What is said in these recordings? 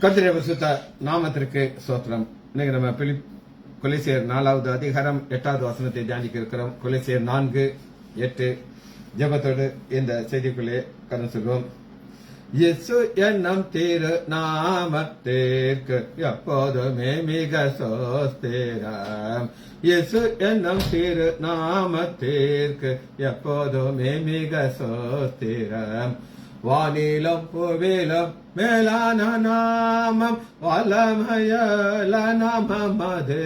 கர்த்தருடைய பரிசுத்த நாமத்திற்கு ஸ்தோத்திரம். இன்னைக்கு நம்ம கொலைசேர் 4வது அதிகாரம் 8வது வசனத்தை தியானிக்க இருக்கிறோம். கொலைசேர் 4:8 ஜெபத்தோடு இந்த செய்திக்குள்ளே கடந்து செல்வோம். இயேசு என்னும் திரு நாமத்திற்கு எப்போதுமே மிக சோஸ்திரம். இயேசு என்னும் திரு நாமத்திற்கு எப்போதுமே மிக சோஸ்திரம். வானிலும் புவிலும் மேலான நாமம் வல்லமையுள்ள நாமம் அது.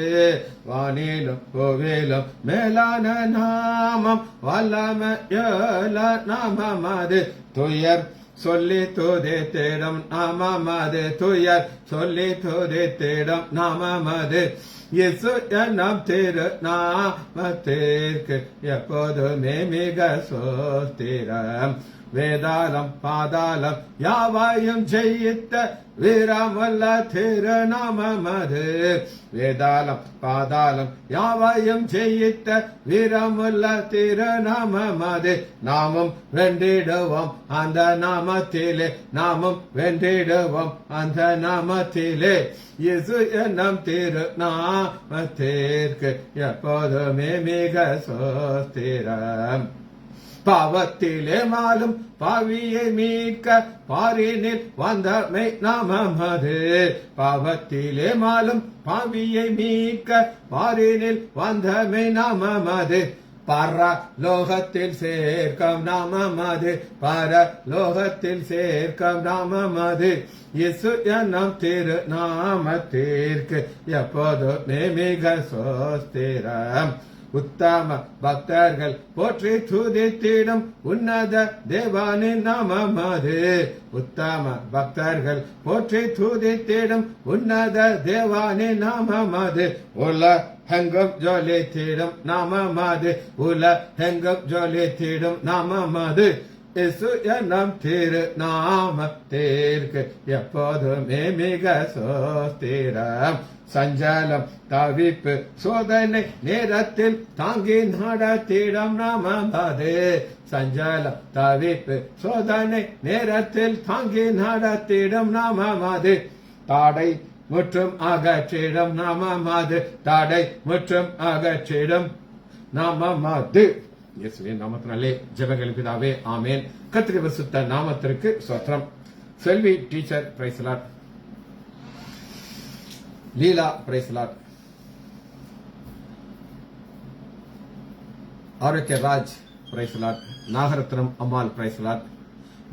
வானிலும் புவிலும் மேலான நாமம் வல்லமையுள்ள நாமம் அது. துயர் சொல்லி துதித்திடும் நாமம் அது. துயர் சொல்லி துதித்திடும் நாமம் அது. இயேசு என்னும் திரு நாமத்திற்கு எப்போதுமே மிக சோஸ்திரம். வேதாளம் பாதாளம் யாவையும் ஜெயித்த வீரமுள்ள திருநாமம் அது. வேதாளம் பாதாளம் யாவையும் ஜெயித்த வீரமுள்ள திருநாமம் அது. நாமும் வென்றிடுவோம் அந்த நாமத்திலே, நாமும் வென்றிடுவோம் அந்த நாமத்திலே. இயேசு என்னும் திரு நாமத்திற்கு எப்போதுமே மிக சோஸ்திரம். பாவத்திலே மாலும் பாவியை மீட்க பாரினில் வந்தமை நாமம் அது. பாவத்திலே மாலும் பாவியை மீட்க பாரினில் வந்தமை நாமம் அது. பரலோகத்தில் சேர்க்கம் நாமம் அது. பரலோகத்தில் சேர்க்கம் நாமம் அது. இயேசு என்னும் திரு நாமத்திற்கு எப்போதுமே மிக சோஸ்திரம். உத்தம பக்தர்கள் போற்றி துதித்திடும் உன்னத தேவானின் நாமம் அது. உத்தம பக்தர்கள் போற்றி துதித்திடும் உன்னத தேவானின் நாமம் அது. உலகெங்கும் ஜொலித்திடும் நாமம் அது. உலகெங்கும் ஜொலித்திடும் நாமம் அது. இயேசு என்னும் திரு நாமத்திற்கு எப்போதுமே மிக சோஸ்திரம். சஞ்சலம் தவிப்பு சோதனை நேரத்தில் தாங்கி நடத்திடும் நாமம் அது. சஞ்சலம் தவிப்பு சோதனை நேரத்தில் தாங்கி நடத்திடும் நாமம் அது. தாடை முற்றும் அகற்றிடும் நாமம் அது. தாடை முற்றும் அகற்றிடும் நாமம் அது. இயேசுவின் நாமத்தினாலே ஜெபங்கள் பிதாவே, ஆமேன். கர்த்தருடைய பரிசுத்த நாமத்திற்கு ஸ்தோத்திரம். Selvi teacher praise the lord. Leela praise the lord. Arokkiya Raj praise the lord. Nagarathnam Ammal praise the lord.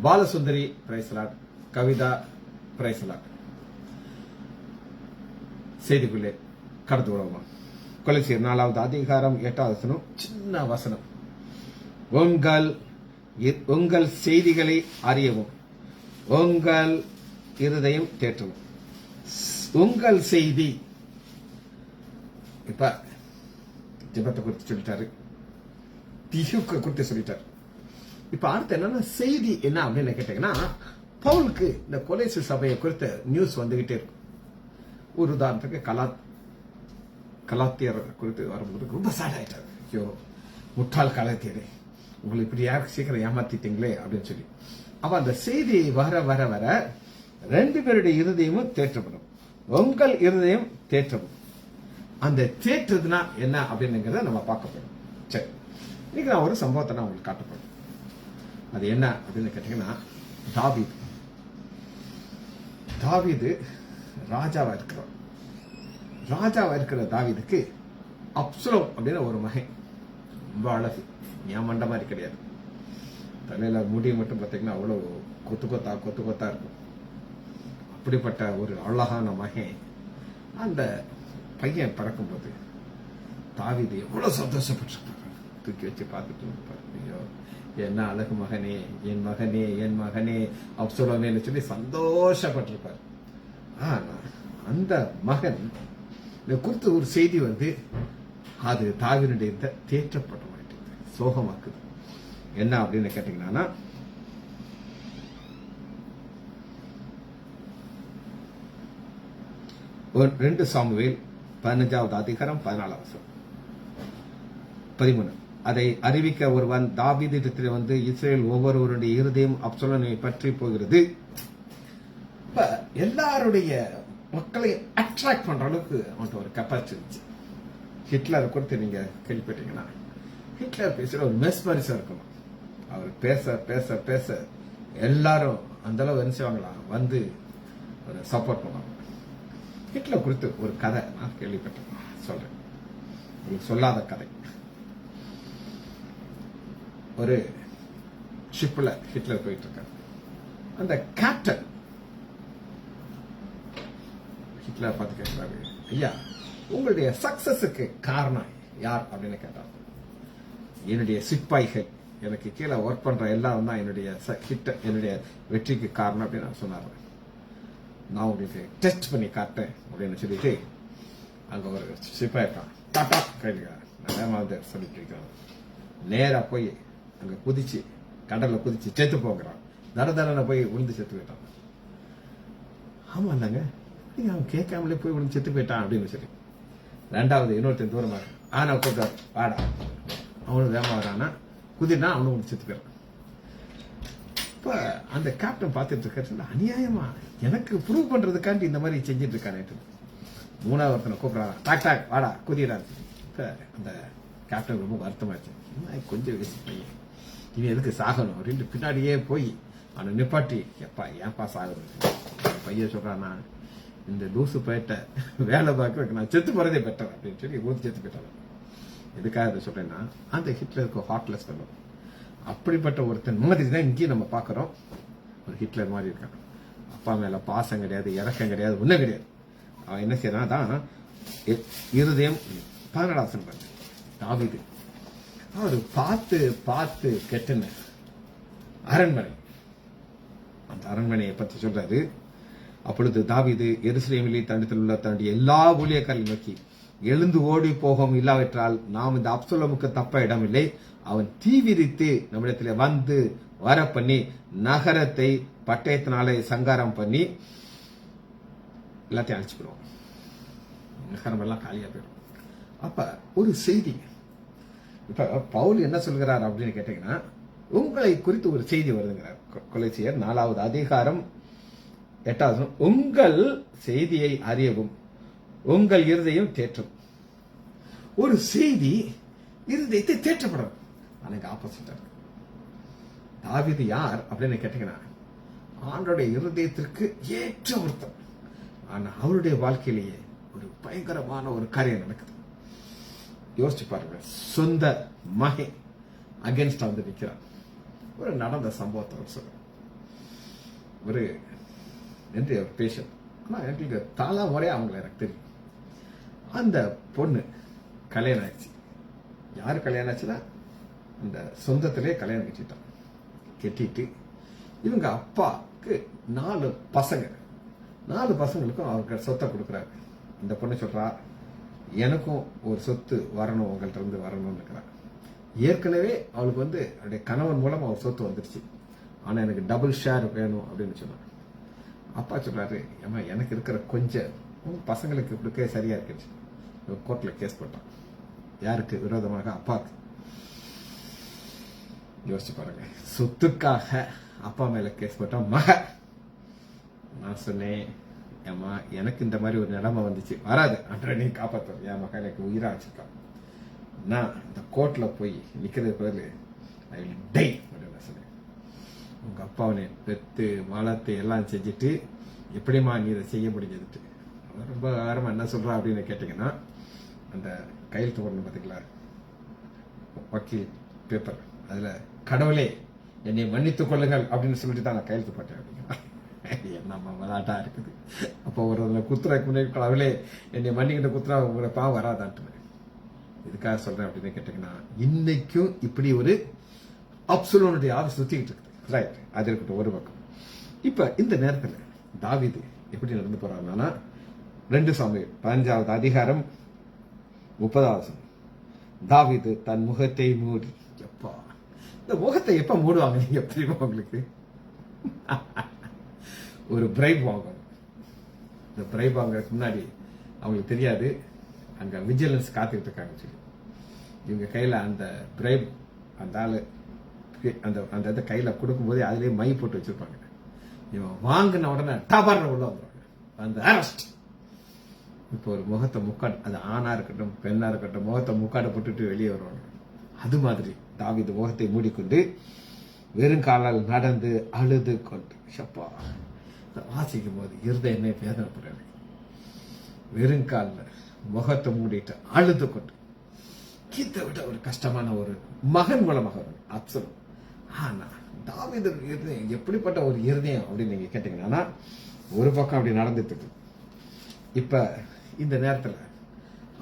Balasundari praise the lord. Kavitha praise the lord. செய்திக்குள்ளே கடந்து வருவோம். கொலைசீர் 4வது அதிகாரம் 8வது வசனம். சின்ன வசனம். உங்கள் செய்திகளை அறியவும் உங்கள் இருதயம் தேற்றவும். உங்கள் செய்தி இப்ப ஜெபத்தை குறித்து சொல்லிட்டாரு, தியுக்க குறித்து சொல்லிட்டாரு. இப்ப அடுத்து என்னன்னா செய்தி என்ன அப்படின்னு கேட்டீங்கன்னா, பவுலுக்கு இந்த கொலைசு சபையை குறித்த நியூஸ் வந்துகிட்டே இருக்கும். ஒரு உதாரணத்துக்கு கலாத்தியர் குறித்து வரும்போது ரொம்ப சேட் ஆயிட்டாரு. ஐயோ முட்டாள் கலாத்தியரே, உங்களை இப்படி யாருக்கு சீக்கிரம் ஏமாத்திட்டீங்களே அப்படின்னு சொல்லி. அப்ப அந்த செய்தி வர வர வர 2 பேருடைய இருதயமும் தேற்றப்படும். உங்கள் இருதயம் தேற்றப்படும். அந்த தேற்றதுனா என்ன அப்படின்னுங்கிறத நம்ம பார்க்க போறோம். சரி, இன்னைக்கு நான் ஒரு சம்பவத்தை நான் உங்களுக்கு காட்டப்படும். அது என்ன அப்படின்னு கேட்டீங்கன்னா, தாவீது ராஜாவா இருக்கிறார். ராஜாவா இருக்கிற தாவீதுக்கு அப்சலோம் அப்படின்னு ஒரு மகன். ரொம்ப அழகு, ஏன் மண்ட மாதிரி கிடையாது. தலையில முடி மட்டும் பார்த்தீங்கன்னா அவ்வளவு கொத்து கொத்தா இருக்கும். அப்படிப்பட்ட ஒரு அழகான மகன். அந்த பையன் பறக்கும்போது தாவீது எவ்வளவு சந்தோஷப்பட்டிருப்பாங்க. தூக்கி வச்சு பார்த்துட்டு, ஐயோ என்ன அழகு மகனே, என் மகனே, என் மகனே அப்சலோமேன்னு சொல்லி சந்தோஷப்பட்டிருப்பார். ஆனா அந்த மகன் குறித்து ஒரு செய்தி வந்து அது தாவீதுடைய தேற்றப்பட மாட்டேங்குது, சோகமாக்குது. என்ன அப்படின்னு கேட்டீங்கன்னா, 2 சாமுவேல் 15வது அதிகாரம் 14வது வசனம் 13. அதை அறிவிக்க ஒருவன் தாவீதிடத்தில் வந்து, இஸ்ரேல் ஒவ்வொருவருடைய இருதயம் அப்சலோமை பற்றி போகிறது. இப்ப எல்லாருடைய மக்களை அட்ராக்ட் பண்ற அளவுக்கு அவன்கிட்ட ஒரு கெப்பாசிட்டி இருந்துச்சு. ஹிட்லர் குறித்து நீங்க கேள்விப்பட்டீங்கன்னா, ஹிட்லர் பேசுற ஒரு மெஸ்மரிசா இருக்கணும். அவர் பேச பேச பேச எல்லாரும் அந்த அளவு என்ன செய்வாங்களா, வந்து ஒரு சப்போர்ட் பண்ணுவாங்க. ஹிட்லர் குறித்து ஒரு கதை நான் கேள்விப்பட்டேன், சொல்றேன். உங்களுக்கு சொல்லாத கதை. ஒரு ஷிப்ல ஹிட்லர் போயிட்டு இருக்காரு. அந்த கேப்டன் ஹிட்லர் பார்த்து கேட்கிறாரு, ஐயா உங்களுடைய சக்சஸுக்கு காரணம் யார் அப்படின்னு கேட்டார். என்னுடைய சிப்பாய்கள், எனக்கு கீழே ஒர்க் பண்ற எல்லாரும் தான் என்னுடைய வெற்றிக்கு காரணம் அப்படின்னு நான் சொன்னார். நான் உங்களுக்கு டெஸ்ட் பண்ணி காட்டேன் அப்படின்னு சொல்லிட்டு அங்க ஒரு சிப்பாய் இருக்கான். டாட்டா கையில நான் சொல்லிட்டு இருக்கேன். நேரா போய் அங்க குதிச்சு கடல்ல குதிச்சு செத்து போகிறான். தரதரன போய் விழுந்து செத்து போயிட்டான். ஆமா இல்லைங்க, அவன் கேட்காமலே போய் விழுந்து செத்து போயிட்டான் அப்படின்னு சொல்லி ரெண்டாவது இன்னொருத்தன் தூரமா ஆனா கூப்பிட்டார், வாடா. அவனும் வேமா வரானா, குதினா அவனும் செத்து போயிடான். இப்ப அந்த கேப்டன் பார்த்துட்டு இருக்க, அநியாயமா எனக்கு ப்ரூவ் பண்றதுக்காண்டி இந்த மாதிரி செஞ்சுட்டு இருக்கானே. மூணாவது ஒருத்தனை கூப்பிடுறான், டாக் டாக் வாடா குதிரான். இப்ப அந்த கேப்டன் ரொம்ப வருத்தமாச்சு. கொஞ்சம் வயசு பையன், இவன் எதுக்கு சாகணும் அப்படின்ட்டு பின்னாடியே போய் அவனை நிப்பாட்டி, எப்பா ஏன்பா சாகணும். பையன் சொல்றானா, இந்த லூசு போயிட்ட வேலை பார்க்க நான் செத்து போறதே பெட்டர் அப்படின்னு சொல்லி ஊத்தி செத்து போயிட்டான். எதுக்காக அதை சொல்றேன்னா, அந்த ஹிட்லருக்கு ஹார்ட்லெஸ் பண்ணும். அப்படிப்பட்ட ஒருத்தன் மாதிரி தான் இங்கேயும் நம்ம பார்க்கிறோம். ஒரு ஹிட்லர் மாதிரி இருக்கான். அப்பா மேல பாசம் கிடையாது, இறக்கம் கிடையாது, ஒன்றும் கிடையாது. அவன் என்ன செய்யறான் தான் இருதயம் 14 தாவீது. அவர் பார்த்து பார்த்து கெட்டுன அரண்மனை, அந்த அரண்மனையை பற்றி சொல்றாரு. அப்பொழுது தாவீது எருசலேமிலே தண்டத்தில் உள்ள தன்னுடைய எல்லா ஊழியக்காரையும் நோக்கி, எழுந்து ஓடி போகும், இல்லாவிட்டால் நாம் இந்த அப்சலோமுக்கு தப்ப இடமில்லை. அவன் தீவிரித்து நம்மிடத்துல வந்து வர பண்ணி நகரத்தை பட்டயத்தினாலே சங்காரம் பண்ணி எல்லாத்தையும் அழிச்சுக்கிறோம். நகரம் எல்லாம் காலியா போயிடும். அப்ப ஒரு செய்தி, இப்ப பவுல் என்ன சொல்கிறார் அப்படின்னு கேட்டீங்கன்னா, உங்களை குறித்து ஒரு செய்தி வருதுங்கிறார். கொலோசியர் 4வது அதிகாரம் 8வது, உங்கள் செய்தியை அறியவும் உங்கள் இருதயம் தேற்றும். ஒரு செய்தி இருதயத்தை தேற்றப்படும். எனக்கு ஆப்போசிட்டா இருக்கு. தாவீது யார் அப்படின்னு கேட்டீங்கன்னா, ஆண்டோடைய இருதயத்திற்கு ஏற்ற ஒருத்தர். ஆனா அவருடைய வாழ்க்கையிலேயே ஒரு பயங்கரமான ஒரு காரியம் நடக்குது. யோசிச்சு பாருங்க, சொந்த மகை அகேன்ஸ்டா வந்து நிற்கிறார். ஒரு நடந்த சம்பவத்தை அவர் சொல்ற, ஒரு நன்றி அவர் பேஷண்ட். ஆனா எனக்கு தாளா முறையா அவங்களை எனக்கு தெரியும். அந்த பொண்ணு கல்யாணம் ஆயிடுச்சு. யாரு கல்யாணம் ஆச்சுன்னா, அந்த சொந்தத்திலே கல்யாணம் கட்டிட்டான். கட்டிட்டு இவங்க அப்பாவுக்கு 4 பசங்க. 4 பசங்களுக்கும் அவருக்கு சொத்தை கொடுக்குறாரு. இந்த பொண்ணு சொல்றா, எனக்கும் ஒரு சொத்து வரணும், உங்கள்கிட்ட இருந்து வரணும்னு இருக்கிறார். ஏற்கனவே அவளுக்கு வந்து அவருடைய கணவன் மூலம் அவர் சொத்து வந்துருச்சு. ஆனா எனக்கு டபுள் ஷேர் வேணும் அப்படின்னு சொன்னார். அப்பா சொல்றாரு, ஏமா எனக்கு இருக்கிற கொஞ்சம் பசங்களுக்கு கொடுக்க சரியா இருக்கு. கோர்ட்ல கேஸ் போட்டான். யாருக்கு விரோதமாக? அப்பாவுக்கு. யோசிச்சு பாருங்க, சொத்துக்காக அப்பா மேல கேஸ் போட்டான் மக. நான் சொன்னேன், ஏமா எனக்கு இந்த மாதிரி ஒரு நிலைமை வந்துச்சு, வராது அன்ற நீ காப்பாற்ற, என் மகன் எனக்கு உயிரா வச்சிருக்கான். நான் இந்த கோர்ட்ல போய் நிக்கிறது பேரு ஐ வில் டை அப்படின்னு சொன்னேன். உங்க அப்பாவனை பெத்து வளர்த்து எல்லாம் செஞ்சுட்டு எப்படிமா நீ இதை செய்ய முடிஞ்சதுட்டு ரொம்ப வாரமா என்ன சொல்றா அப்படின்னு கேட்டீங்கன்னா, அந்த கையெழுத்து போடணும் பார்த்தீங்களா, வக்கீல் பேப்பர், அதுல கடவுளே என்னை மன்னித்துக் கொள்ளுங்கள் அப்படின்னு சொல்லிட்டு தான் நான் கையெழுத்து போட்டேன் அப்படின்னா, என்னம்மா விளாட்டா இருக்குது. அப்போ ஒரு குத்துறதுக்கு முன்னாடி கடவுளே என்னை மன்னிக்கிட்ட குத்துறா உங்களை பாவம் வராதான்ட்டு. இதுக்காக சொல்றேன் அப்படின்னு கேட்டீங்கன்னா, இன்னைக்கும் இப்படி ஒரு அப்சலோனுடைய ஆவி சுத்திக்கிட்டு இருக்குது. ரைட், அது இருக்கட்டும் ஒரு பக்கம். இப்ப இந்த நேரத்தில் தாவீது எப்படி நடந்து போறாருன்னா, 2 சாமுவேல் 15வது அதிகாரம் 30வது, தாவீது தன் முகத்தை மூடி, எப்பா இந்த முகத்தை எப்ப மூடுவாங்க நீங்க தெரியுமா உங்களுக்கு? ஒரு பிரைப் வாங்கணும். இந்த பிரைப் வாங்குறதுக்கு முன்னாடி அவங்களுக்கு தெரியாது அங்க விஜிலன்ஸ் காத்துக்கிட்டு இருக்காங்க சொல்லி. இவங்க கையில அந்த பிரைப், அந்த ஆளு அந்த அந்த கையில கொடுக்கும் போதே அதுலயே மை போட்டு வச்சிருப்பாங்க. இவன் வாங்கின உடனே டபர்னு உள்ள வந்துடுவாங்க, அந்த அரெஸ்ட். இப்போ ஒரு முகத்தை முக்காடு, அது ஆணா இருக்கட்டும் பெண்ணா இருக்கட்டும், முகத்தை முக்காடை போட்டுட்டு வெளியே வருவாங்க. அது மாதிரி தாவீது முகத்தை மூடிக்கொண்டு வெறுங்காலால் நடந்து அழுது கொண்டு, ஷப்பா வாசிக்கும் போது இருதயமே வேதனைப்படுறது. வெறுங்கால முகத்தை மூடிட்டு அழுது கொண்டு, கீத்தை விட ஒரு கஷ்டமான ஒரு மகன் மூலமாக வரும் அப்சலோம். ஆனா தாவீது இருதயம் எப்படிப்பட்ட ஒரு இருதயம் அப்படின்னு நீங்க கேட்டீங்கன்னா, ஒரு பக்கம் அப்படி நடந்துட்டு இருக்கு. இப்ப இந்த நேரத்துல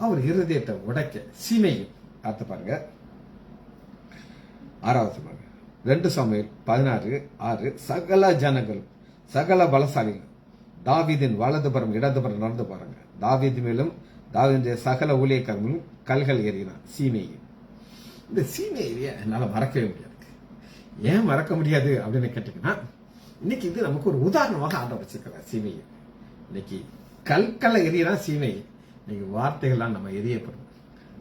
அவர் இருதயத்தை உடைக்க சீமையும் பார்த்து பாருங்க. 6வது பாருங்க, 2 சாமுவேல் 16:6. சகல ஜனங்கள் சகல பலசாலிகள் தாவீதின் வலதுபுறம் இடதுபுறம் நடந்து பாருங்க. தாவீது மேலும் தாவீதுடைய சகல ஊழியக்காரர்களும் கல்கள் ஏறினான் சீமையும். இந்த சீமையை என்னால மறக்கவே முடியாது. ஏன் மறக்க முடியாது அப்படின்னு கேட்டீங்கன்னா, இன்னைக்கு இது நமக்கு ஒரு உதாரணமாக ஆண்டவர் வச்சிருக்கிறார். சீமையை இன்னைக்கு கல்களை எரியனா சீமை, இன்னைக்கு வார்த்தைகள்லாம் நம்ம எரியப்படும்.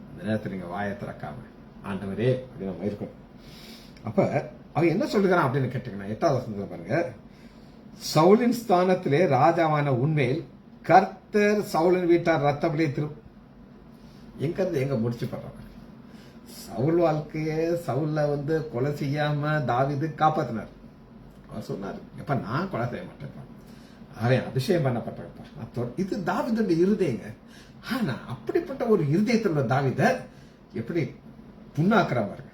அந்த நேரத்தில் நீங்க வாயை திறக்காம ஆண்டவரே அப்படின்னு நம்ம இருக்கணும். அப்ப அவன் என்ன சொல்லுகிறான் அப்படின்னு கேட்டீங்கன்னா, 8வது வசனத்துல பாருங்க, சவுலின் ஸ்தானத்திலே ராஜாவான உண்மையில் கர்த்தர் சவுலின் வீட்டார் ரத்தப்படியே எங்க இருந்து எங்க முடிச்சு பண்றாங்க. சவுல் வாழ்க்கையே சவுல்ல கொலை செய்யாம தாவீது காப்பாத்தினார். அவர் சொன்னார், எப்ப நான் கொலை செய்ய மாட்டேன், அவன் அபிஷேகம் பண்ணப்பட்ட. இது தாவீதுடைய இருதயங்க. ஆனா அப்படிப்பட்ட ஒரு இருதயத்துல தாவீத எப்படி புண்ணாக்குற பாருங்க.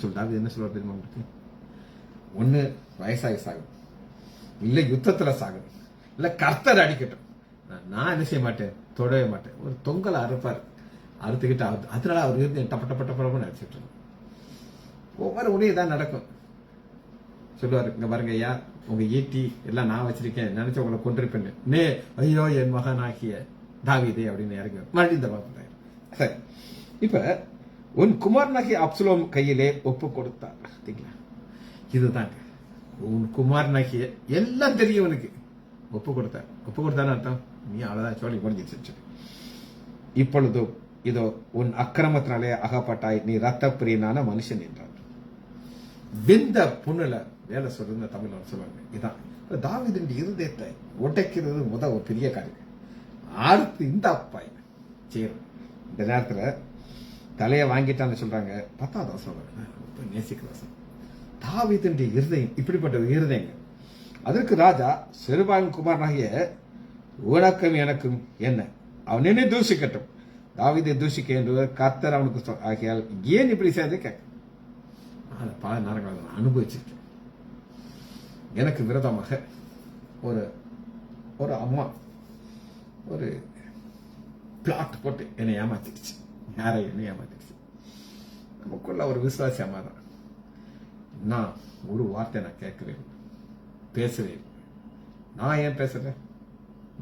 சொல் தாவீது என்ன சொல்ற தெரியுமா உங்களுக்கு? ஒண்ணு வயசாகி சாகும், இல்ல யுத்தத்துல சாகும், இல்ல கர்த்தர் அடிக்கட்டும், நான் என்ன செய்ய மாட்டேன், தொடவே மாட்டேன். ஒரு தொங்கலை அறுப்பார், அறுத்துக்கிட்டு அதனால அவர் இருதயம் டப்பட்டப்பட்ட அடிச்சுட்டு ஒவ்வொரு உடையும் தான் நடக்கும். சொல்லுவாரு, இங்க பாருங்க ஐயா, உங்க ஈட்டி எல்லாம் நான் வச்சிருக்கேன், நினைச்சு உங்களை கொண்டிருப்பேன், நே ஐயோ என் மகனாகிய தாவீதே அப்படின்னு இறங்கி மறுபடியும் இந்த பார்ப்பேன். சரி, இப்ப உன் குமாரனாகிய அப்சலோம் கையிலே ஒப்பு கொடுத்தார். இதுதாங்க உன் குமாரனாகிய, எல்லாம் தெரியும் உனக்கு, ஒப்பு கொடுத்தார். ஒப்பு கொடுத்தான்னு அர்த்தம், நீ அவ்வளவுதான் சோழி முடிஞ்சிச்சு. இப்பொழுது இதோ உன் அக்கிரமத்தினாலே அகப்பட்டாய், நீ ரத்த பிரியனான மனுஷன் என்றார். வெந்த புண்ணுல வேலை சொல்றது தமிழ்ல சொல்லுவாங்க. இதான் தாவீதின் இருதயத்தை உடைக்கிறது ஒரு பெரிய காரியம். அடுத்து இந்த அப்பாய் செய்யணும். இந்த நேரத்துல தலையை வாங்கிட்டான்னு சொல்றாங்க. 10வது வசனம் நேசிக்கிற வசனம். தாவீதின் இருதயம் இப்படிப்பட்ட இருதயங்க. அதற்கு ராஜா, செருபாவின் குமாரனாகிய உனக்கும் எனக்கும் என்ன, அவன் என்னை தூசிக்கட்டும், தாவீதை தூசிக்க என்று கர்த்தர் அவனுக்கு ஆகியால் ஏன் இப்படி செய்து கேட்க. பல நேரங்கள் நான் அனுபவிச்சிருக்கேன். எனக்கு விரோதமாக ஒரு அம்மா ஒரு பிளாட் போட்டு என்னை ஏமாத்திடுச்சு. யாரை என்னை ஏமாத்திடுச்சு. நமக்குள்ள ஒரு விசுவாசி அம்மா தான். நான் ஒரு வார்த்தை நான் கேட்கவே பேசவே. நான் ஏன் பேசுறேன்?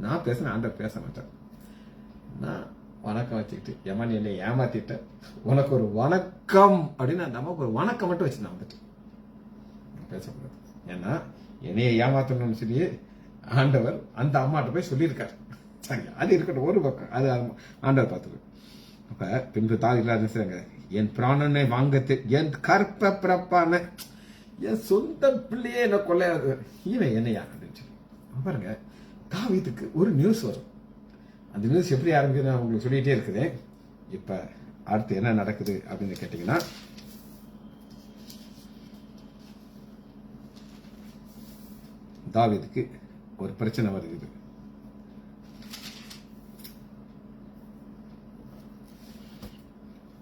நான் பேசுறேன், ஆண்டவர் பேச மாட்டேன். நான் வணக்கம் வச்சுக்கிட்டு, ஏமா நீ என்னை ஏமாத்திட்ட, உனக்கு ஒரு வணக்கம் அப்படின்னு நமக்கு ஒரு வணக்கம் மட்டும் வச்சு நான் வந்துட்டு பேசக்கூடாது. ஏன்னா என்னைய ஏமாத்தணும்னு சொல்லி ஆண்டவர் அந்த அம்மாட்ட போய் சொல்லியிருக்காரு. சரி, அது இருக்கட்டும் ஒரு பக்கம், அது ஆண்டவர் பார்த்துரு. அப்ப பின்பு தாவில செய்றாங்க, என் பிராணனை வாங்கத்து என் கற்ப பிறப்பான என் சொந்த பிள்ளையே என்ன கொள்ளையாது இவன் என்னையா அப்படின்னு சொல்லி பாருங்க. தாவீதுக்கு ஒரு நியூஸ் வரும். அந்த நியூஸ் எப்படி ஆரம்பிக்குது உங்களுக்கு சொல்லிட்டே இருக்குது. இப்ப அடுத்து என்ன நடக்குது அப்படின்னு கேட்டீங்கன்னா, தாவீதுக்கு ஒரு பிரச்சனை வருது.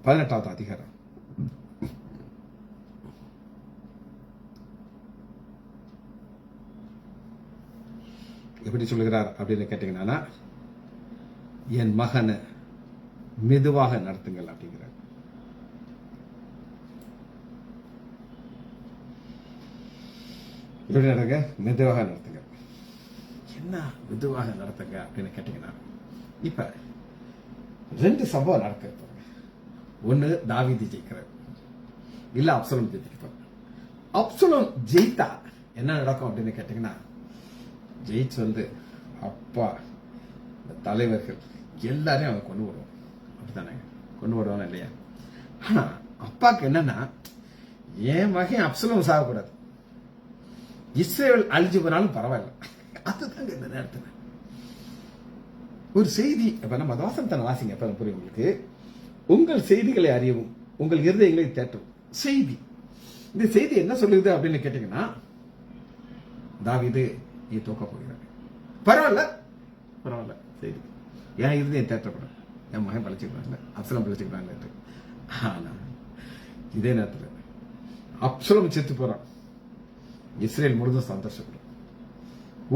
பதினெட்டாவது அதிகாரம். எப்படி சொல்லுகிறார் அப்படின்னு கேட்டீங்கன்னா, என் மகனை மெதுவாக நடத்துங்கள் அப்படிங்கிறார். எப்படி நடங்க? மெதுவாக நடத்துங்க. என்ன மெதுவாக நடத்துங்க அப்படின்னு கேட்டீங்கன்னா, இப்ப 2 சம்பவம் நடக்க. ஒண்ணு தாவீது ஜெயிக்கிறார், இல்ல அப்சலோம் ஜெயிக்கிறார். அப்சலோம் ஜெயித்தா என்ன நடக்கும் அப்படின்னு கேட்டீங்கன்னா, ஜெயிச்சு அப்பா தலைவர்கள் எல்லாரையும் அவங்க கொண்டு விடுவோம். அப்படித்தானே கொண்டு விடுவாங்க இல்லையா? ஆனா அப்பாக்கு என்னன்னா, என் மகன் அப்சலோம் சாகக்கூடாது, இஸ்ரேல் அழிஞ்சு போனாலும் பரவாயில்ல. அதுதாங்க இந்த நேரத்தில் ஒரு செய்தி. இப்ப நம்ம வாசனத்தை வாசிங்க, அப்ப புரியும் உங்களுக்கு. உங்கள் செய்திகளை அறியவும் உங்கள் இருதயங்களை தேற்றவும். செய்தி, இந்த செய்தி என்ன சொல்லுது அப்படின்னு கேட்டீங்கன்னா, தாவீது நீ தூக்க போகிறார், பரவாயில்ல பரவாயில்ல, செய்தி என் இருதயம் தேற்றப்படும், என் மகன் பழிச்சுக்கிறாங்க, அப்சலம் பழிச்சுக்கிறாங்க. ஆனா இதே நேரத்தில் அப்சலம் செத்து போறான், இஸ்ரேல் முழுதும் சந்தோஷப்படும்.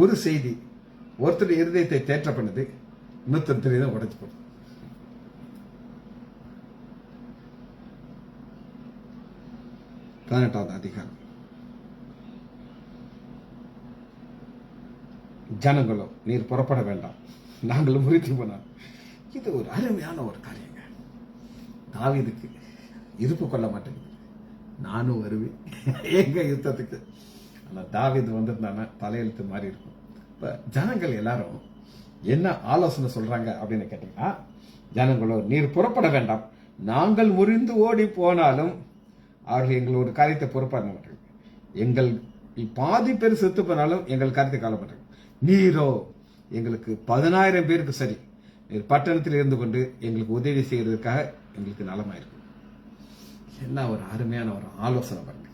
ஒரு செய்தி ஒருத்தர் இருதயத்தை தேற்ற பண்ணது, இன்னொருத்தர் தான் உடைச்சு போடும். பதினெட்டாவது அதிகாரம். ஜனங்களோ நீர் புறப்பட வேண்டாம், நாங்களும் முறித்து போனோம். இது ஒரு அருமையான ஒரு காரியங்க. தாவீதுக்கு இருப்பு கொள்ள மாட்டேங்குது, நானும் வருவேன் எங்க யுத்தத்துக்கு. ஆனா தாவீது வந்திருந்தானா தலையெழுத்து மாறி இருக்கும். இப்ப ஜனங்கள் எல்லாரும் என்ன ஆலோசனை சொல்றாங்க அப்படின்னு கேட்டீங்கன்னா, ஜனங்களோ நீர் புறப்பட வேண்டாம், நாங்கள் முறிந்து ஓடி போனாலும் அவர்கள் எங்களோட காரியத்தை பொறுப்பாக மாட்டாங்க, எங்கள் பாதி பேர் செத்து போனாலும் எங்கள் காரியத்தை காலப்பட்டாங்க. நீரோ எங்களுக்கு 10,000 பேருக்கு சரி, நீர் பட்டணத்தில் இருந்து கொண்டு எங்களுக்கு உதவி செய்யறதுக்காக எங்களுக்கு நலமாயிருக்கும். என்ன ஒரு அருமையான ஒரு ஆலோசனை பாருங்க.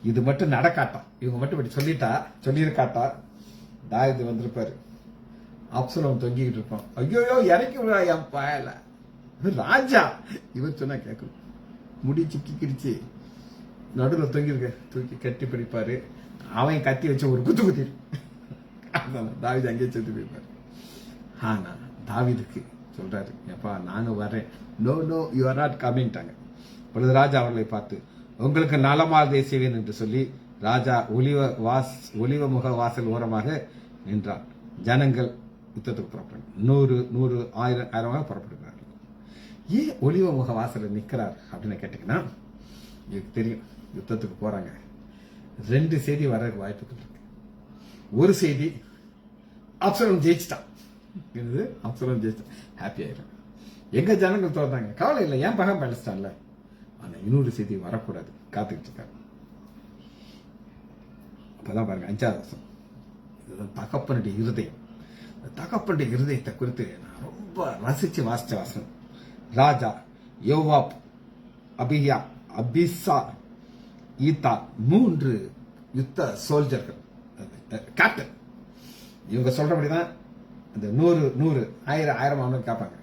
இது மட்டும் நடக்காட்டா, இவங்க மட்டும் இப்படி சொல்லியிருக்காட்டா, தாவீது வந்திருப்பாரு, அப்சலோம் தொங்கிக்கிட்டு இருப்பான். ஐயோ இறக்கி விடா என் பயல, ராஜா. இவர் சொன்னா கேட்கணும், முடி சிக்கிக்கிடுச்சு, நடுவில் தொங்கிருக்க, தூக்கி கட்டி பிடிப்பாரு, அவன் கத்தி வச்சு ஒரு குத்து குத்திரு, தாவீது அங்கேயே செத்து போயிருப்பாரு. ஆனா தாவீதுக்கு சொல்றாரு, எப்பா நாங்க வரேன், no no you are not கமிங்ட்டாங்க. பொழுது ராஜா அவர்களை பார்த்து உங்களுக்கு நலமாதே செய்வேன் என்று சொல்லி ராஜா ஒலிவ முக வாசல் ஓரமாக நின்றார். ஜனங்கள் யுத்தத்துக்கு புறப்படுறாங்க, 100 1000 புறப்படுகிறார்கள். ஏன் ஒலிவ முக வாசல் நிற்கிறார் அப்படின்னு கேட்டீங்கன்னா, எனக்கு தெரியும் யுத்தத்துக்கு போறாங்க. 2 செய்தி வர வாய்ப்புகள் இருக்கு. ஒரு செய்தி, அப்சலோம் ஜெயிச்சிட்டான், அப்சலோம் ஜெயிச்சிட்டான், ஹாப்பி ஆயிரும், எங்க ஜனங்கள் தோறாங்க, கவலை இல்லை, ஏன் பகம் பழிச்சிட்டான்ல. ஆனா இன்னொரு செய்தி வரக்கூடாது, காத்துக்கிட்டு இருக்காரு. அப்பதான் பாருங்க 5வது வசனம். இதுதான் தகப்பனுடைய இருதயம். தகப்பனுடைய இருதயத்தை குறித்து நான் ரொம்ப ரசிச்சு வாசிச்ச வாசனம். ராஜா, யோவாப், அபியா, அபிசா, ஈத்தா, 3 யுத்த சோல்ஜர்கள், கேப்டன். இவங்க சொல்றபடிதான் இந்த 100 1000 கேட்பாங்க.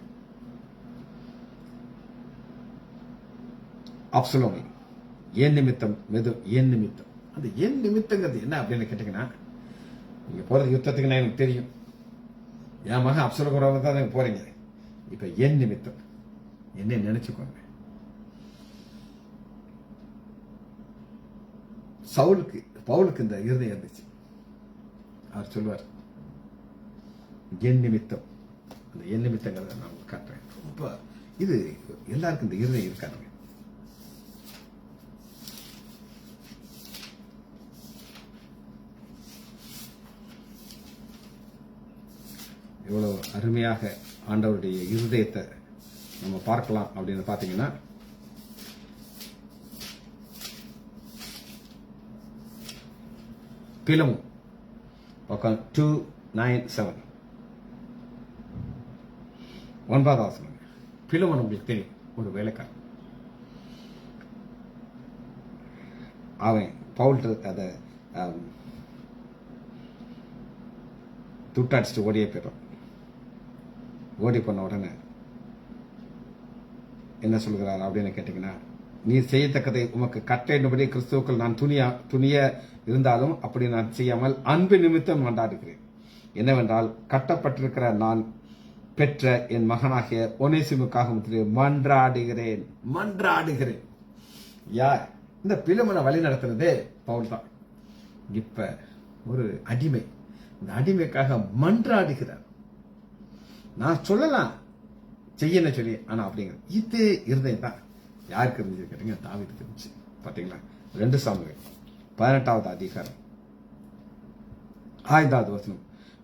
அப்சலோமை ஏன் நிமித்தம் ஏன் நிமித்தம். அந்த ஏன் நிமித்தங்கிறது என்ன அப்படின்னு கேட்டீங்கன்னா, நீங்க போறது யுத்தத்துக்கு நான் எனக்கு தெரியும், என் மகன் அப்சலோம் தான் நீங்க போறீங்க, இப்ப ஏன் நிமித்தம் என்ன நினைச்சுக்கோங்க. பவுலுக்கு இந்த இருதயம் இருந்துச்சு. அவர் சொல்லுவார், என் நிமித்தம். அந்த என் நிமித்தங்கிறத நான் காட்டுறேன். ரொம்ப இது எல்லாருக்கும் இந்த இருதயம் இருக்காங்க. எவ்வளவு அருமையாக ஆண்டவருடைய இருதயத்தை நம்ம பார்க்கலாம் அப்படின்னு பாத்தீங்கன்னா, பிலமு பக்கம் 297 9வது வசனம். பிலமோன் உங்களுக்கு தெரியும், ஒரு வேலைக்காரன். அவன் பவுல் அதை துட்டாடிச்சுட்டு ஓடியே போயிடும். ஓடி பண்ண உடனே என்ன சொல்கிறார் அப்படின்னு கேட்டீங்கன்னா, நீர் செய்யத்தக்கதை உமக்கு கட்டளையின்படி கிறிஸ்துவுக்குள் நான் துணிய இருந்தாலும் அப்படி நான் செய்யாமல் அன்பு நிமித்தம் கொண்டாடுகிறேன். என்னவென்றால், கட்டப்பட்டிருக்கிற நான் பெற்ற என் மகனாகிய ஒனேசிமுக்காக மன்றாடுகிறேன். யார் இந்த பிலமோனை வழி நடத்துறதே பவுல் தான். இப்ப ஒரு அடிமை, இந்த அடிமைக்காக மன்றாடுகிறார். நான் சொல்லலாம் செய்யணும் சொல்லி, ஆனா அப்படிங்கிற இது இருதயம் தான் யாருக்கு இருந்துச்சு கேட்டீங்க, தாவீதுக்கு இருந்துச்சு. பாத்தீங்களா, 2 சாமுவேல் 18வது அதிகாரம் 5வது வசனம்.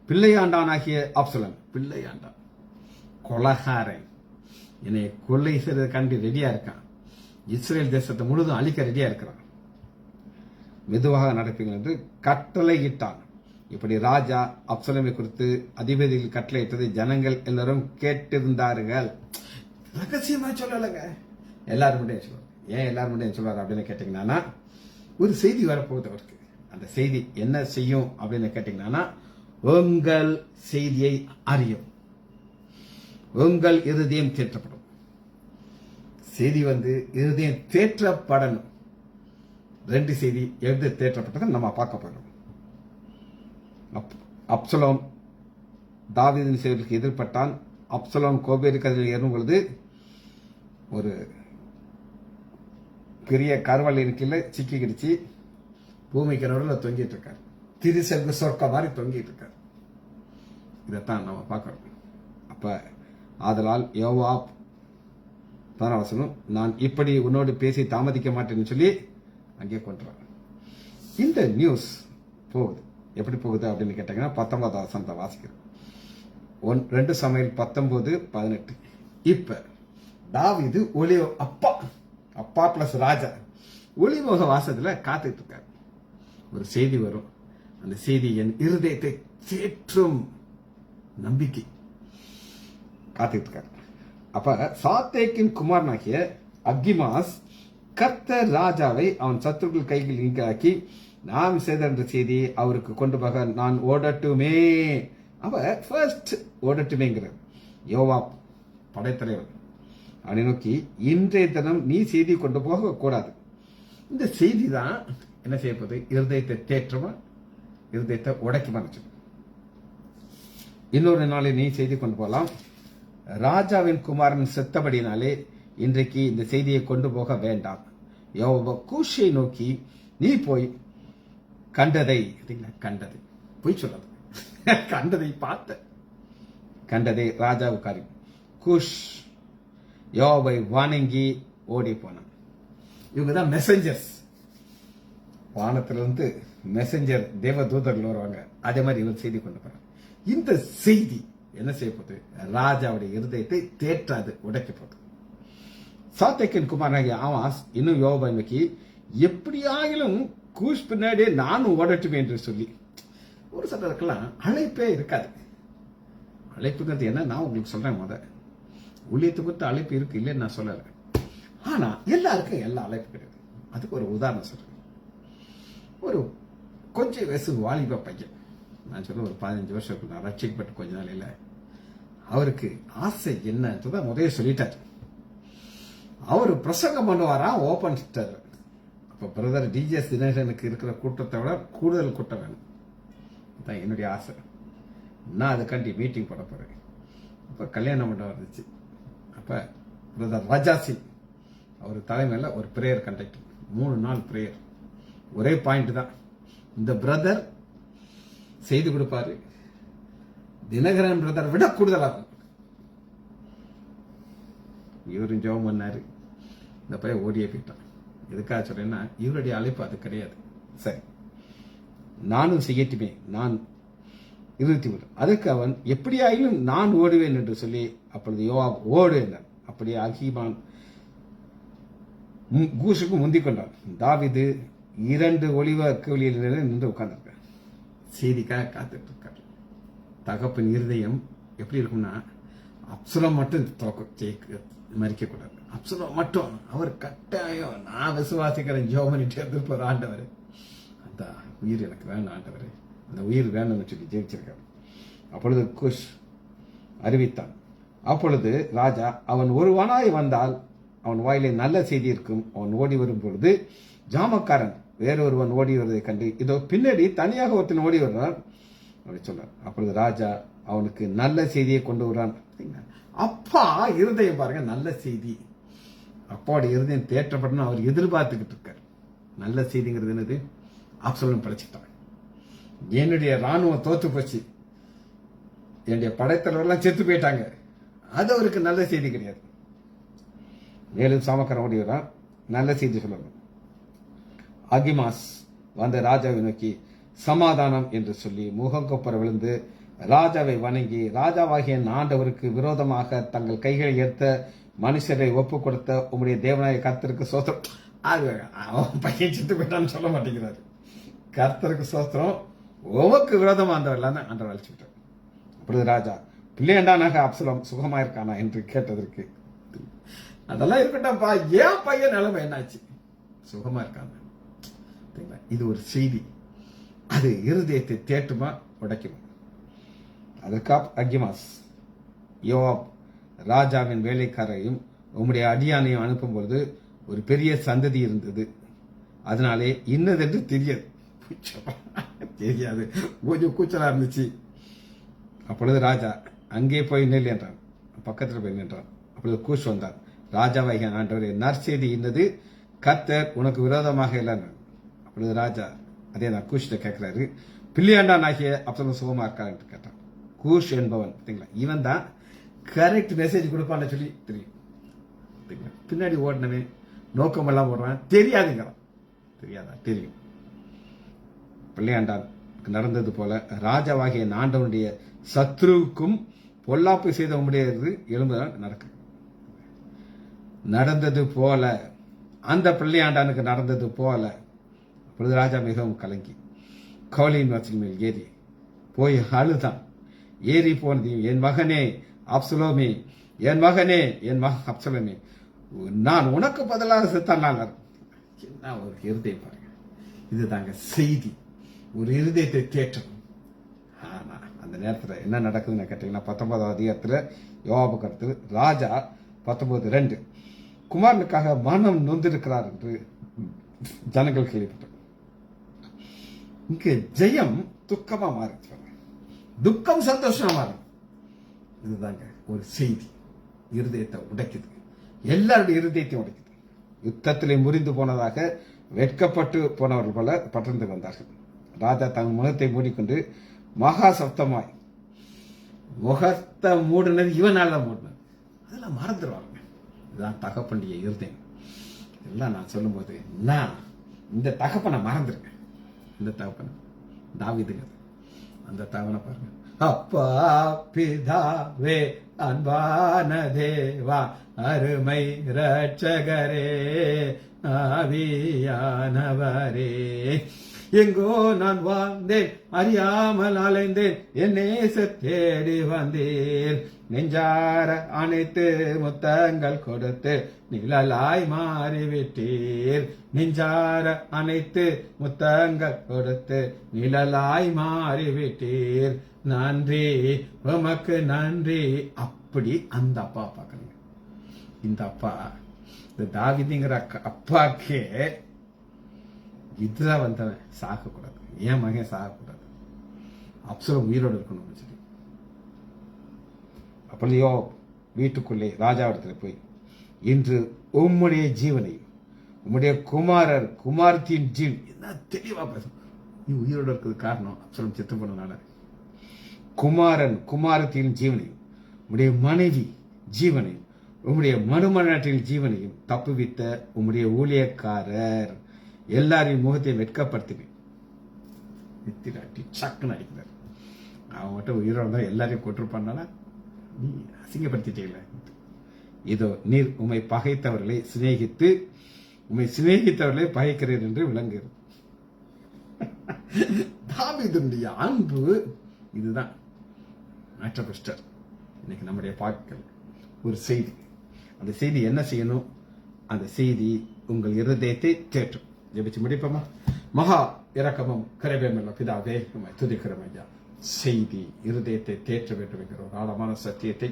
பிள்ளையாண்டானாகிய அப்சலோம், பிள்ளையாண்டான் கொலகாரன், என்னை கொள்ளை செய்யறது கண்டு ரெடியா இருக்கான், இஸ்ரேல் தேசத்தை முழுதும் அழிக்க ரெடியா இருக்கிறான். மெதுவாக நடப்பீர்கள் என்று கட்டளையிட்டான். இப்படி ராஜா அப்சலோமை குறித்து அதிபதிகள் கட்டளையிட்டதை ஜனங்கள் எல்லாரும் கேட்டிருந்தார்கள். ரகசியமா சொல்லலைங்க, எல்லாரும் மட்டும் சொல்லுவார். ஏன் எல்லாரும் மட்டும் சொல்லுவார் அப்படின்னு கேட்டீங்கன்னா, ஒரு செய்தி வரப்போகுது அவருக்கு. அந்த செய்தி என்ன செய்யும் அப்படின்னு கேட்டீங்கன்னா, உங்கள் செய்தியை அறியும், உங்கள் இருதயம் தேற்றப்படும். செய்தி இருதயம் தேற்றப்படணும். 2 செய்தி எது தேற்றப்பட்டதை நம்ம பார்க்க போறோம். அப்சலோம் தாவீதின் செயலுக்கு எதிர்பட்டான். அப்சலோம் கோபேரி கதையில் ஏறும் பொழுது ஒரு பெரிய கருவலையின் கீழே சிக்கிக்கிடுச்சு. பூமிக்கு நடுவில் தொங்கிட்டு இருக்காரு. திருசெல்வ சொர்க்க மாதிரி தொங்கிட்டு இருக்காரு. இதைத்தான் நம்ம பார்க்கறோம். அப்ப ஆதலால் யோவாப் 10 வசனம், நான் இப்படி உன்னோடு பேசி தாமதிக்க மாட்டேன்னு சொல்லி அங்கே கொண்டுறாங்க. இந்த நியூஸ் போகுது. எப்படி போகுது அப்படின்னு கேட்டீங்கன்னா 19 வசனத்தை வாசிக்கிறோம். 2 சாமுவேல் 19:18. இப்ப தாவீது அப்பா பிளஸ் ராஜா ஒளிமுக வாசத்துல காத்துட்டு இருக்காரு. ஒரு செய்தி வரும். அந்த செய்தி என் இருதயத்தை தேற்றும் நம்பிக்கை காத்துட்டு இருக்காரு. அப்ப சாத்தேக்கின் குமாரனாகிய அகிமாஸ் கர்த்தர் ராஜாவை அவன் சத்துருக்கள் கையில் நீங்களாக்கி நாம் செய்த என்ற செய்தியை அவருக்கு கொண்டு போக நான் ஓடட்டுமே. அவ ஃபர்ஸ்ட் ஓடட்டுமேங்கிறார். யோவாப் படைத்தலைவர் அவனை நோக்கி, இன்றைய தினம் நீ செய்தி கொண்டு போக கூடாது. இந்த செய்தி தான் என்ன செய்ய போகுது? இருதயத்தை தேற்றமா, இருதயத்தை உடைக்குமா. இன்னொரு நாளில் நீ செய்தி கொண்டு போகலாம். ராஜாவின் குமாரன் செத்தபடினாலே இன்றைக்கு இந்த செய்தியை கொண்டு போக வேண்டாம். யோவா கூஷை நோக்கி, நீ போய் கண்டதை போய் சொல்லாது, கண்டதை பார்த்த கண்டதை ராஜாவுக்காரி குஷ் யோவை வணங்கி ஓடி போனான். இவங்க தான் மெசஞ்சர்ஸ். வானத்திலிருந்து மெசஞ்சர் தேவதூதர்கள் வருவாங்க. அதே மாதிரி இவர் செய்தி கொண்டு போறாங்க. இந்த செய்தி என்ன செய்ய போகுது? ராஜாவுடைய இருதயத்தை தேற்றாது, உடைக்க போகுது. சாத்தேக்கின் குமாரனாகிய ஆமாஸ் இன்னும் யோவாபை நோக்கி, எப்படியாகிலும் கூஷ் பின்னாடியே நானும் ஓடட்டுமே என்று சொல்லி. ஒரு சிலருக்கெல்லாம் அழைப்பே இருக்காது. அழைப்புங்கிறது என்ன நான் உங்களுக்கு சொல்றேன். ஊழியத்தை குறித்து அழைப்பு இருக்கு, இல்லைன்னு நான் சொல்லலை. ஆனா எல்லாருக்கும் எல்லா அழைப்பு கிடையாது. அதுக்கு ஒரு உதாரணம் சொல்றேன். ஒரு கொஞ்சம் வயசு வாலிப பையன், நான் சொல்ல ஒரு 15 வருஷம் நான் ரட்சிக்கப்பட்டு கொஞ்ச நாள் இல்லை, அவருக்கு ஆசை என்னன்றத முதல்ல சொல்லிட்டாரு. அவர் பிரசங்கம் பண்ணுவாரா ஓபன் ஸ்டர். அப்ப பிரதர் டிஜிஎஸ் தினேசனுக்கு இருக்கிற கூட்டத்தை விட கூடுதல் கூட்டம் வேணும். தான் என்னுடைய ஆசை. நான் அதுக்காண்டி மீட்டிங் போட போறேன். அப்ப கல்யாண மண்டபம் இருந்துச்சு. அப்ப பிரதர் ராஜா சிங் அவர் தலைமையில் ஒரு பிரேயர் கண்டக்ட். 3 நாள் பிரேயர். ஒரே பாயிண்ட் தான். இந்த பிரதர் செய்து கொடுப்பாரு. தினகரன் பிரதர் விட கூடுதலாகும். இவரும் ஜெபம் பண்ணாரு. இந்த பையன் ஓடியே போயிட்டான். எதுக்காக சொல்றேன்னா, இவருடைய அழைப்பு அது கிடையாது. சரி, நானும் செய்யட்டுமே, நான் 21. அதுக்கு அவன், எப்படியாயிலும் நான் ஓடுவேன் என்று சொல்லி, அப்பொழுது யோவாப் ஓடு என்றான். அப்படியே அகிமான் கூசுக்கு முந்திக் கொண்டான். தாவீது 2 ஒளிவ வெளியில் நின்று உட்கார்ந்திருக்க செய்திக்காக காத்துட்டு இருக்காரு. தகப்பன் இருதயம் எப்படி இருக்கும்னா, அப்சலோம் மட்டும் மறிக்க கூடாது. அப்சலோம் மட்டும் அவர் கட்டாயம் நான் விசுவாசிக்கிறேன் ஜோமனிட்டு எடுத்துட்டு ஆண்டவர், அந்த உயிர் எனக்கு வேணும் ஆண்டவர், அந்த உயிர் வேணும்னு சொல்லி ஜெயிச்சிருக்காரு. அப்பொழுது குஷ் அறிவித்தான். அப்பொழுது ராஜா, அவன் ஒருவனாய் வந்தால் அவன் வாயிலே நல்ல செய்தி இருக்கும். அவன் ஓடி வரும் பொழுது ஜாமக்காரன் வேறொருவன் ஓடி வருவதை கண்டு, இதோ பின்னாடி தனியாக ஒருத்தன் ஓடி வருவான் அப்படி சொன்னார். அப்பொழுது ராஜா அவனுக்கு நல்ல செய்தியை கொண்டு வரான். அப்பா இருதயம் பாருங்க, நல்ல செய்தி. அப்பாவுடைய இருதயம் தேற்றப்படணும் அவர் எதிர்பார்த்துக்கிட்டு இருக்காரு. நல்ல செய்திங்கிறது என்னது? அப்சலோம் படைச்சிட்டான். என்னுடைய ராணுவம் தோத்து போச்சு, என்னுடைய படைத்தலைவரெல்லாம் செத்து போயிட்டாங்க. அது அவருக்கு நல்ல செய்தி கிடையாது. மேலும் சாமக்காரன் ஓடி வரான், நல்ல செய்தி சொல்லணும். அகிமாஸ் வந்த ராஜாவை நோக்கி சமாதானம் என்று சொல்லி முகங்கொப்பர விழுந்து ராஜாவை வணங்கி, ராஜாவாகிய ஆண்டவருக்கு விரோதமாக தங்கள் கைகளை எடுத்த மனுஷரை ஒப்பு கொடுத்த உம்முடைய தேவனாய கர்த்தருக்கு சோத்திரம். அவன் பையன் செத்து போயிட்டான்னு சொல்ல மாட்டேங்கிறாரு. கர்த்தருக்கு சோத்திரம், உமக்கு விரோதமா ஆண்டவர் ஆண்டவர் அழைச்சுக்கிட்டார். அப்பொழுது ராஜா, பிள்ளையண்டானாக அப்சலோம் சுகமா இருக்கானா என்று கேட்டதற்கு, அதெல்லாம் இருக்கட்டும்ப்பா, ஏன் பையன் நிலைமை என்னாச்சு, சுகமா இருக்காங்க. இது ஒரு செய்தி, அது இருதயத்தை தேட்டுமா உடைக்குமா? அதற்கா அகிமாஸ், யோவாப் ராஜாவின் வேலைக்காரையும் உம்முடைய அடியானையும் அனுப்பும்பொழுது ஒரு பெரிய சந்ததி இருந்தது, அதனாலே இன்னதென்று தெரியாது தெரியாது, கொஞ்சம் கூச்சலா இருந்துச்சு. அப்பொழுது ராஜா, அங்கே போய் நெல் என்றான். பக்கத்தில் போய் நின்றான். அப்பொழுது கூஷ் வந்தான். ராஜாவாகிய ஆண்டவரே, நற்செய்தி இன்னது, கர்த்தர் உனக்கு விரோதமாக இல்லைன்னு. அப்பொழுது ராஜா அதே தான் கூஷ்ட கேட்கிறாரு, பிள்ளையாண்டான் ஆகிய அப்சலோம் சுகமா இருக்கான்னு கேட்டான். கூஷ் என்பவன் பார்த்தீங்களா, இவன் தான் கரெக்ட் மெசேஜ் கொடுப்பான்னு சொல்லி தெரியும். பின்னாடி ஓடினவன் நோக்கமெல்லாம் ஓடுறான், தெரியாதுங்கிறான். தெரியாதா? தெரியும். பிள்ளையாண்டான் நடந்தது போல ராஜாவாகிய ஆண்டவனுடைய சத்ருவுக்கும் பொல்லாப்பு செய்த உம்முடைய எழும்புதான் நடக்கு. நடந்தது போல, அந்த பிள்ளையாண்டானுக்கு நடந்தது போல. அப்பொழுது ராஜா மிகவும் கலங்கி கவலையின் வசல் மேல் ஏறி போய் அழுதான். ஏறி போனது, என் மகனே அப்சலோமே, என் மகனே, என் மகன் அப்சலோமே, நான் உனக்கு பதிலாக செத்தான். என்ன ஒரு இருதயம் பாருங்க. இதுதாங்க செய்தி, ஒரு இருதயத்தை தேற்றணும். ஆனா அந்த நேரத்தில் என்ன நடக்குதுன்னு கேட்டீங்கன்னா, 19ஆம் அதிகாரத்தில் யோவாபு கருத்து ராஜா 19:2 குமாரனுக்காக மனம் நொந்திருக்கிறார் என்று ஜனங்கள் கேள்விப்பட்டார். இங்க ஜெயம் துக்கமா மாறிச்சு, துக்கம் சந்தோஷமா மாறும். இதுதாங்க ஒரு செய்தி, இருதயத்தை உடைக்குது, எல்லாருடைய இருதயத்தையும் உடைக்குது. யுத்தத்திலே முறிந்து போனதாக வெட்கப்பட்டு போனவர்கள் போல பட்டணத்துக்கு வந்தார்கள். ராஜா தன் முகத்தை மூடிக்கொண்டு மகா சப்தமாய், முகத்தை மூடினது இவனால மூடினது, அதெல்லாம் மறந்துடுவாங்க. இதுதான் தகப்பனுடைய இருதயம். எல்லாம் நான் சொல்லும் போது, நான் இந்த தகப்பனை மறந்துருக்கேன். இந்த தகப்பனை தாவீதுங்க, அந்த தகவனை பாருங்க. அப்பா பிதாவே, அன்பான தேவா, அருமை ரட்சகரே, ஆவியானவரே, எங்கோ நான் வாழ்ந்தேன், அறியாமல் அலைந்தேன், என் நேச தேடி வந்தீர், நெஞ்சார அனைத்து முத்தங்கள் கொடுத்து நிழலாய் மாறிவிட்டீர், நெஞ்சார அனைத்து முத்தங்கள் கொடுத்து நிழலாய் மாறிவிட்டீர், நன்றி உமக்கு நன்றி. அப்படி அந்த அப்பா பார்க்கணுங்க. இந்த அப்பா, இந்த தாவீதுங்கிற அப்பாக்கே இதுல வந்தவன் சாகக்கூடாது, என் மகன் சாகக்கூடாது, அப்சலோம் உயிரோடு இருக்கணும் சொல்லி. அப்படியோ வீட்டுக்குள்ளே ராஜாவிடத்துல போய், இன்று உம்முடைய ஜீவனையும் உம்முடைய குமாரத்தின் ஜீவன், என்ன தெளிவா பேசும். நீ உயிரோடு இருக்கிறது காரணம் அப்சலோம் செத்து போனதுனால. குமாரத்தின் ஜீவனையும் உம்முடைய மனைவி ஜீவனையும் உம்முடைய மறுமணத்தின் ஜீவனையும் தப்புவித்த உம்முடைய ஊழியக்காரர் எல்லாரையும் முகத்தை வெட்கப்படுத்துவேன். சக்குன்னு அடிக்கிறார். அவன் மட்டும் உயிரோட தான் எல்லாரையும் கொண்டிருப்பான்னா, நீ அசிங்கப்படுத்திட்டீங்கள. இதோ நீர் உம்மை பகைத்தவர்களை சிநேகித்து உம்மை சிநேகித்தவர்களை பகைக்கிறீர் என்று விளங்குகிறது. தாவீதுடைய அன்பு இதுதான். மேட்டர் இன்னைக்கு நம்முடைய பாட்கள் ஒரு செய்தி. அந்த செய்தி என்ன செய்யணும்? அந்த செய்தி உங்கள் இருதயத்தை தேற்றும். ஜெபிச்சு முடிப்போமா? மகா இரக்கமும் கருணையுமுள்ள பிதாவே, உம்மை துதிக்கிறோம் ஐயா. செய்தி இருதயத்தை தேற்ற வேண்டும் என்கிற ஒரு ஆழமான சத்தியத்தை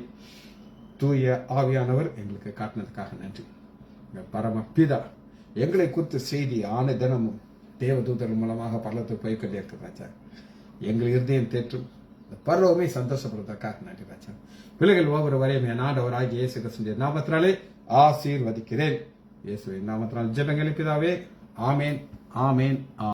தூய ஆவியானவர் எங்களுக்கு காட்டினதுக்காக நன்றி. பரம பிதா எங்களை குறித்த செய்தி ஆன தினமும் தேவதூதர்கள் மூலமாக பரலத்துக்கு போய் கொண்டே இருக்கு ராஜா. எங்கள் இருதயம் தேற்றும் பருவமே சந்தோஷப்படுவதற்காக நன்றி ராஜா. பிள்ளைகள் ஒவ்வொருவரையும் என் ஆண்டவராகிய இயேசு கிறிஸ்துவின் நாமத்தினாலே ஆசீர்வதிக்கிறேன். இயேசுவின் நாமத்தினால் ஜெபங்களை பிதாவே. ஆமேன், ஆமேன்.